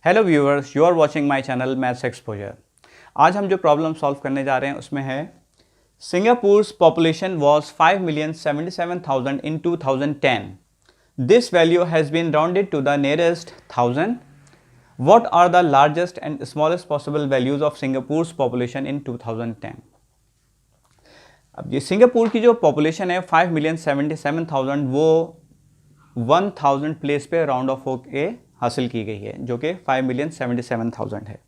Hello viewers, you are watching my channel maths exposure. आज हम जो प्रॉब्लम सॉल्व करने जा रहे हैं उसमें है सिंगापुर's population was 5,77,000 in 2010. This value has been rounded to the nearest thousand. What are the largest and smallest possible values of Singapore's population in 2010? अब ये सिंगापुर की जो पॉपुलेशन है 5,77,000 वो 1000 प्लेस पे राउंड ऑफ होके हासिल की गई है, जो कि 5,77,000 है।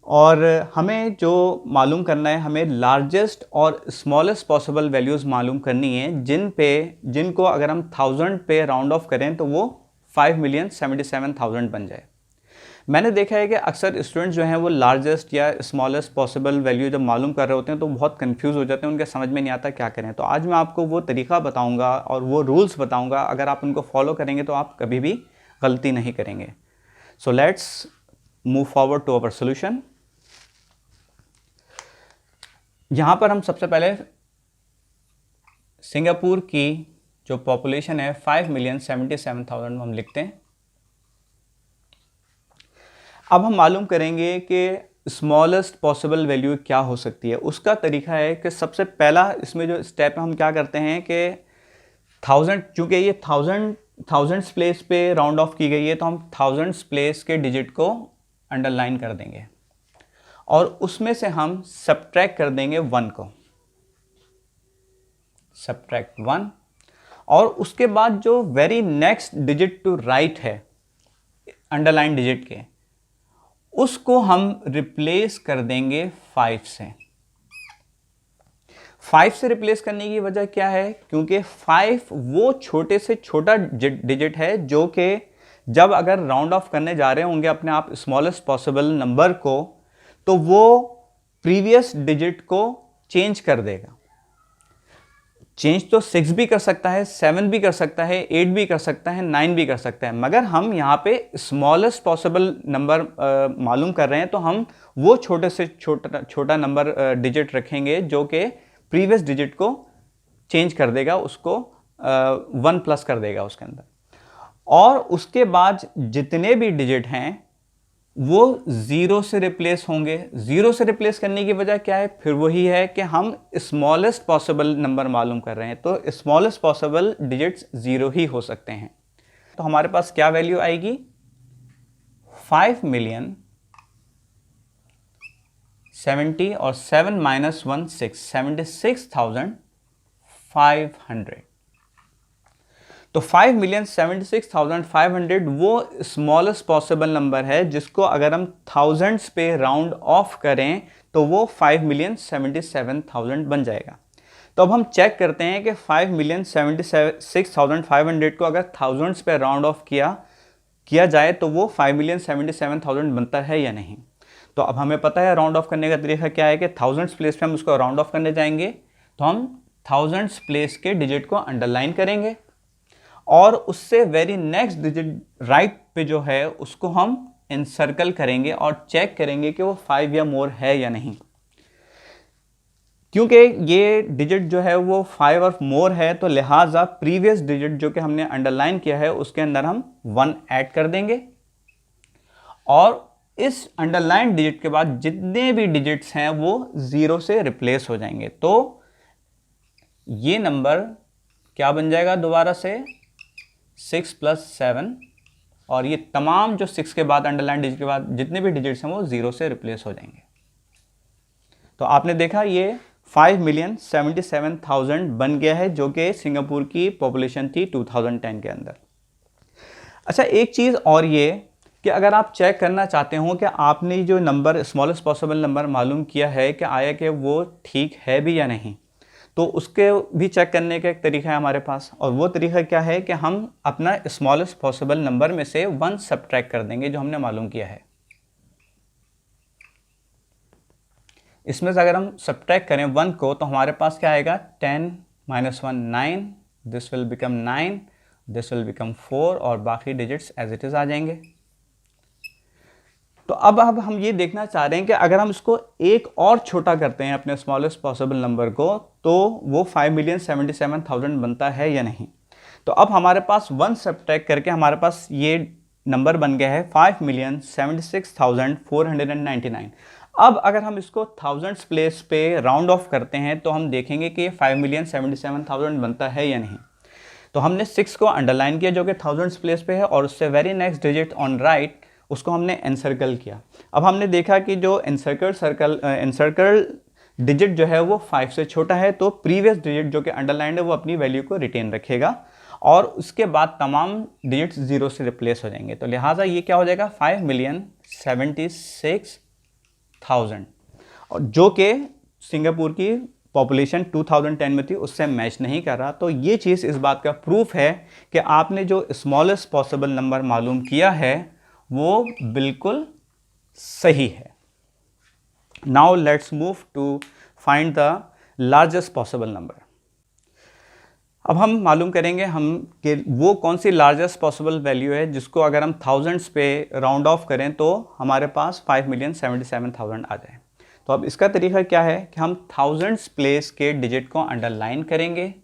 और हमें जो मालूम करना है, हमें लार्जेस्ट और स्मॉलेस्ट पॉसिबल वैल्यूज़ मालूम करनी है जिनको अगर हम 1000 पे राउंड ऑफ करें तो वो 5,77,000 बन जाए। मैंने देखा है कि अक्सर स्टूडेंट्स जो हैं वो लार्जेस्ट या स्मॉलेस्ट पॉसिबल वैल्यू जब मालूम कर रहे होते हैं तो बहुत कंफ्यूज हो जाते हैं, उनके समझ में नहीं आता क्या करें। तो आज मैं आपको वो तरीका बताऊंगा और वो रूल्स बताऊंगा, अगर आप उनको फॉलो करेंगे तो आप कभी भी गलती नहीं करेंगे। So let's move forward to our solution. यहाँ पर हम सबसे पहले सिंगापुर की जो पॉपुलेशन है 5,77,000 हम लिखते हैं। अब हम मालूम करेंगे कि स्मॉलेस्ट पॉसिबल वैल्यू क्या हो सकती है। उसका तरीका है कि सबसे पहला इसमें जो स्टेप है हम क्या करते हैं कि 1000, चूँकि ये थाउजेंड्स प्लेस पे राउंड ऑफ की गई है तो हम थाउजेंड्स प्लेस के डिजिट को अंडरलाइन कर देंगे और उसमें से हम सब्ट्रैक्ट कर देंगे 1 को, सब्ट्रैक्ट 1। और उसके बाद जो very next digit to right है अंडरलाइन डिजिट के, उसको हम रिप्लेस कर देंगे 5 से। 5 से रिप्लेस करने की वजह क्या है? क्योंकि 5 वो छोटे से छोटा डिजिट है जो कि जब अगर राउंड ऑफ करने जा रहे होंगे अपने आप स्मॉलेस्ट पॉसिबल नंबर को, तो वो प्रीवियस डिजिट को चेंज कर देगा। चेंज तो 6 भी कर सकता है, 7 भी कर सकता है, 8 भी कर सकता है, 9 भी कर सकता है, मगर हम यहाँ पे स्मॉलेस्ट पॉसिबल नंबर मालूम कर रहे हैं तो हम वो छोटे से छोटा नंबर डिजिट रखेंगे जो कि प्रीवियस डिजिट को चेंज कर देगा, उसको 1 प्लस कर देगा उसके अंदर। और उसके बाद जितने भी डिजिट हैं वो 0 से रिप्लेस होंगे। 0 से रिप्लेस करने की वजह क्या है? फिर वही है कि हम स्मॉलेस्ट पॉसिबल नंबर मालूम कर रहे हैं, तो स्मॉलेस्ट पॉसिबल डिजिट्स 0 ही हो सकते हैं। तो हमारे पास क्या वैल्यू आएगी? 5,070 और 7 माइनस 1 6, 76,500। तो 5,76,500 वो स्मॉलेस्ट पॉसिबल नंबर है जिसको अगर हम थाउजेंड्स पे राउंड ऑफ करें तो वो 5,77,000 बन जाएगा। तो अब हम चेक करते हैं कि 5,76,500 को अगर थाउजेंड्स पे राउंड ऑफ किया जाए तो वो 5,77,000 बनता है या नहीं। तो अब हमें पता है राउंड ऑफ करने का तरीका क्या है कि थाउजेंड्स प्लेस पे हम उसको राउंड ऑफ करने जाएंगे तो हम थाउजेंड्स प्लेस के डिजिट को अंडरलाइन करेंगे और उससे वेरी नेक्स्ट डिजिट राइट पे जो है उसको हम इनसर्कल करेंगे और चेक करेंगे कि वो 5 या मोर है या नहीं। क्योंकि ये डिजिट जो है वो 5 और मोर है तो लिहाजा प्रीवियस डिजिट जो कि हमने अंडरलाइन किया है उसके अंदर हम 1 ऐड कर देंगे और इस अंडरलाइन डिजिट के बाद जितने भी डिजिट्स हैं वो 0 से रिप्लेस हो जाएंगे। तो ये नंबर क्या बन जाएगा? दोबारा से 6 + 7, और ये तमाम जो 6 के बाद अंडरलाइन डिजिट के बाद जितने भी डिजिट्स हैं वो 0 से रिप्लेस हो जाएंगे। तो आपने देखा ये 5,77,000 बन गया है जो कि सिंगापुर की पॉपुलेशन थी 2010 के अंदर। अच्छा, एक चीज़ और ये कि अगर आप चेक करना चाहते हो कि आपने जो नंबर स्मॉलेस्ट पॉसिबल नंबर मालूम किया है कि आया कि वो ठीक है भी या नहीं, तो उसके भी चेक करने का एक तरीका है हमारे पास। और वो तरीका क्या है कि हम अपना स्मॉलेस्ट पॉसिबल नंबर में से 1 सब्ट्रैक्ट कर देंगे जो हमने मालूम किया है। इसमें से अगर हम सब्ट्रैक्ट करें 1 को तो हमारे पास क्या आएगा? 10 - 1 9, this will become 9, this will become 4 और बाकी डिजिट्स एज इट इज आ जाएंगे। तो अब हम ये देखना चाह रहे हैं कि अगर हम इसको एक और छोटा करते हैं अपने स्मॉलेस्ट पॉसिबल नंबर को तो वो 5,77,000 बनता है या नहीं। तो अब हमारे पास 1 सब्ट्रैक्ट करके हमारे पास ये नंबर बन गया है 5,76,499। अब अगर हम इसको थाउजेंड्स प्लेस पे राउंड ऑफ करते हैं तो हम देखेंगे कि 5,77,000 बनता है या नहीं। तो हमने 6 को अंडरलाइन किया जो कि थाउजेंड्स प्लेस पे है, और उससे very next digit on right उसको हमने एनसर्कल किया। अब हमने देखा कि जो एनसर्कल डिजिट जो है वो 5 से छोटा है, तो प्रीवियस डिजिट जो कि अंडरलाइन है वो अपनी वैल्यू को रिटेन रखेगा और उसके बाद तमाम डिजिट्स 0 से रिप्लेस हो जाएंगे। तो लिहाजा ये क्या हो जाएगा 5,76,000, और जो कि सिंगापुर की पॉपुलेशन 2010 में थी उससे मैच नहीं कर रहा। तो ये चीज़ इस बात का प्रूफ है कि आपने जो स्मॉलेस्ट पॉसिबल नंबर मालूम किया है वो बिल्कुल सही है। Now let's move to find the largest possible number. अब हम मालूम करेंगे कि वो कौन सी लार्जेस्ट पॉसिबल वैल्यू है जिसको अगर हम थाउजेंड्स पे राउंड ऑफ करें तो हमारे पास 5,77,000 आ जाए। तो अब इसका तरीका क्या है कि हम थाउजेंड्स प्लेस के डिजिट को अंडरलाइन करेंगे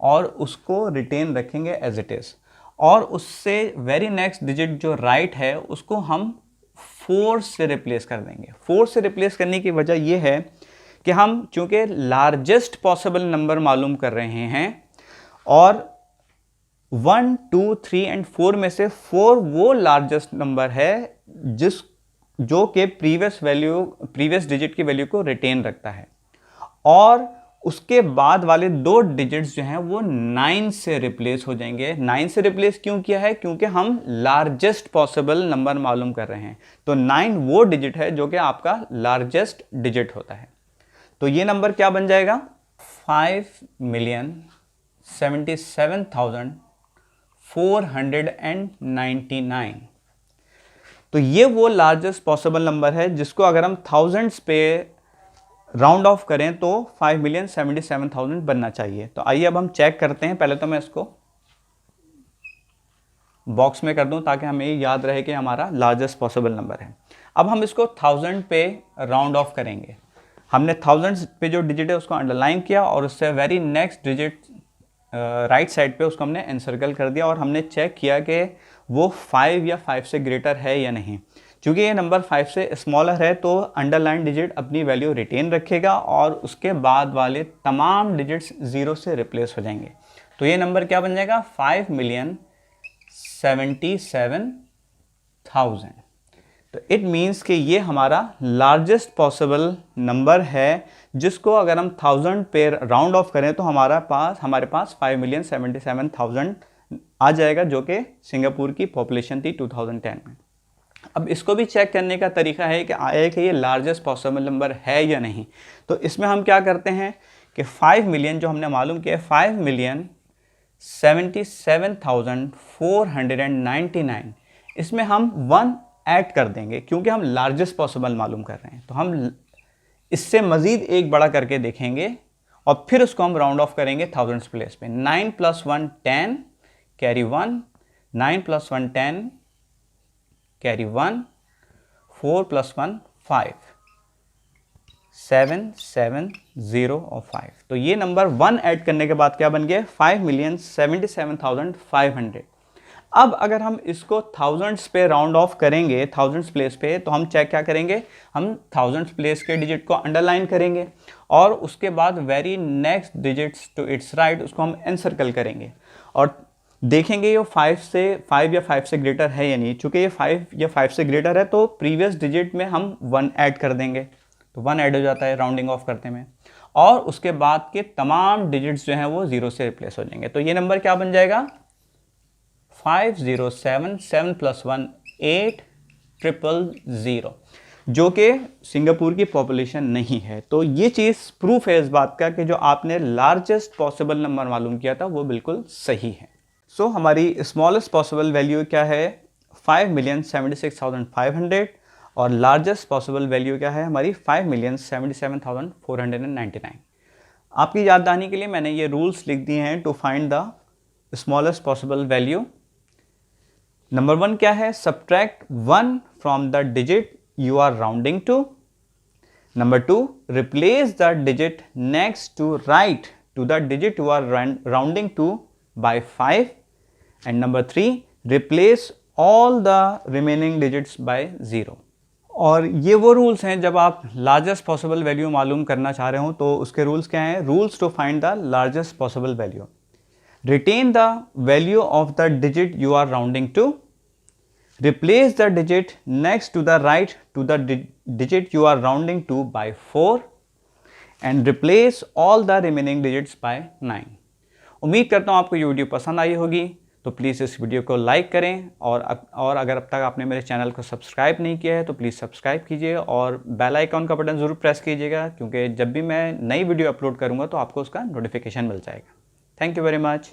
और उसको रिटेन रखेंगे एज इट इज़, और उससे वेरी नेक्स्ट डिजिट जो राइट है उसको हम 4 से रिप्लेस कर देंगे। 4 से रिप्लेस करने की वजह यह है कि हम चूंकि लार्जेस्ट पॉसिबल नंबर मालूम कर रहे हैं और 1, 2, 3 एंड 4 में से 4 वो लार्जेस्ट नंबर है जो कि प्रीवियस डिजिट की वैल्यू को रिटेन रखता है, और उसके बाद वाले 2 डिजिट्स जो हैं वो 9 से रिप्लेस हो जाएंगे। 9 से रिप्लेस क्यों किया है? क्योंकि हम लार्जेस्ट पॉसिबल नंबर मालूम कर रहे हैं। तो 9 वो डिजिट है जो कि आपका लार्जेस्ट डिजिट होता है। तो ये नंबर क्या बन जाएगा 5,77,499। तो ये वो लार्जेस्ट पॉसिबल नंबर है जिसको अगर हम थाउजेंड्स पे राउंड ऑफ करें तो 5,77,000 बनना चाहिए। तो आइए अब हम चेक करते हैं। पहले तो मैं इसको बॉक्स में कर दूं ताकि हमें याद रहे कि हमारा लार्जेस्ट पॉसिबल नंबर है। अब हम इसको 1000 पे राउंड ऑफ करेंगे। हमने थाउजेंड्स पे जो डिजिट है उसको अंडरलाइन किया और उससे very next digit right side पे उसको हमने एनसर्कल कर दिया, और हमने चेक किया कि वो 5 या 5 से ग्रेटर है या नहीं। चूँकि ये नंबर 5 से स्मॉलर है तो अंडरलाइन डिजिट अपनी वैल्यू रिटेन रखेगा और उसके बाद वाले तमाम डिजिट्स 0 से रिप्लेस हो जाएंगे। तो ये नंबर क्या बन जाएगा 5,77,000। तो इट मीन्स कि ये हमारा लार्जेस्ट पॉसिबल नंबर है जिसको अगर हम 1000 पे राउंड ऑफ करें तो हमारे पास 5,77,000 आ जाएगा, जो कि सिंगापुर की पॉपुलेशन थी 2010 में। अब इसको भी चेक करने का तरीका है कि आया कि ये लार्जेस्ट पॉसिबल नंबर है या नहीं। तो इसमें हम क्या करते हैं कि 5 मिलियन जो हमने मालूम किया 5,77,499, इसमें हम 1 ऐड कर देंगे क्योंकि हम लार्जेस्ट पॉसिबल मालूम कर रहे हैं। तो हम इससे मज़ीद एक बड़ा करके देखेंगे और फिर उसको हम राउंड ऑफ करेंगे थाउजेंड्स प्लेस पे। 9 + 1 10 कैरी 1, 9 + 1 10 कैरी 1, 4 + 1 5, 7 7 0 और 5। तो ये नंबर 1 ऐड करने के बाद क्या बन गया 5,77,500। अब अगर हम इसको थाउजेंड्स पे राउंड ऑफ करेंगे थाउजेंड्स प्लेस पे, तो हम चेक क्या करेंगे, हम थाउजेंड्स प्लेस के डिजिट को अंडरलाइन करेंगे और उसके बाद very next digits to its right उसको हम एनसर्कल करेंगे और देखेंगे ये 5 या 5 से ग्रेटर है या नहीं। चूंकि ये 5 या 5 से ग्रेटर है तो प्रीवियस डिजिट में हम 1 ऐड कर देंगे, तो 1 ऐड हो जाता है राउंडिंग ऑफ करते में, और उसके बाद के तमाम डिजिट्स जो हैं वो 0 से रिप्लेस हो जाएंगे। तो ये नंबर क्या बन जाएगा 5,077 7 + 1 8 000, जो कि सिंगापुर की पॉपुलेशन नहीं है। तो ये चीज़ प्रूफ है इस बात का कि जो आपने लार्जेस्ट पॉसिबल नंबर मालूम किया था वो बिल्कुल सही है। सो हमारी स्मॉलेस्ट पॉसिबल वैल्यू क्या है 5,76,500 और लार्जेस्ट पॉसिबल वैल्यू क्या है हमारी 5,77,499। आपकी याद दहानी के लिए मैंने ये रूल्स लिख दिए हैं to find the smallest possible value. Number 1 क्या है, subtract 1 from the digit you are rounding to. Number 2, replace the digit next to right to the digit you are rounding to by 5, and number 3, replace all the remaining digits by 0। और ये वो rules हैं जब आप largest possible value मालूम करना चाह रहे हो तो उसके रूल्स क्या हैं? Rules to find the largest possible value. Retain the value of the digit you are rounding to, replace the digit next to the right to the digit you are rounding to by 4 and replace all the remaining digits by 9। उम्मीद करता हूँ आपको ये video पसंद आई होगी, तो please इस video को लाइक करें और अगर अब तक आपने मेरे चैनल को सब्सक्राइब नहीं किया है तो प्लीज़ सब्सक्राइब कीजिए और बेल आइकॉन का बटन ज़रूर प्रेस कीजिएगा, क्योंकि जब भी मैं नई वीडियो अपलोड करूँगा तो आपको उसका नोटिफिकेशन मिल जाएगा। Thank you very much.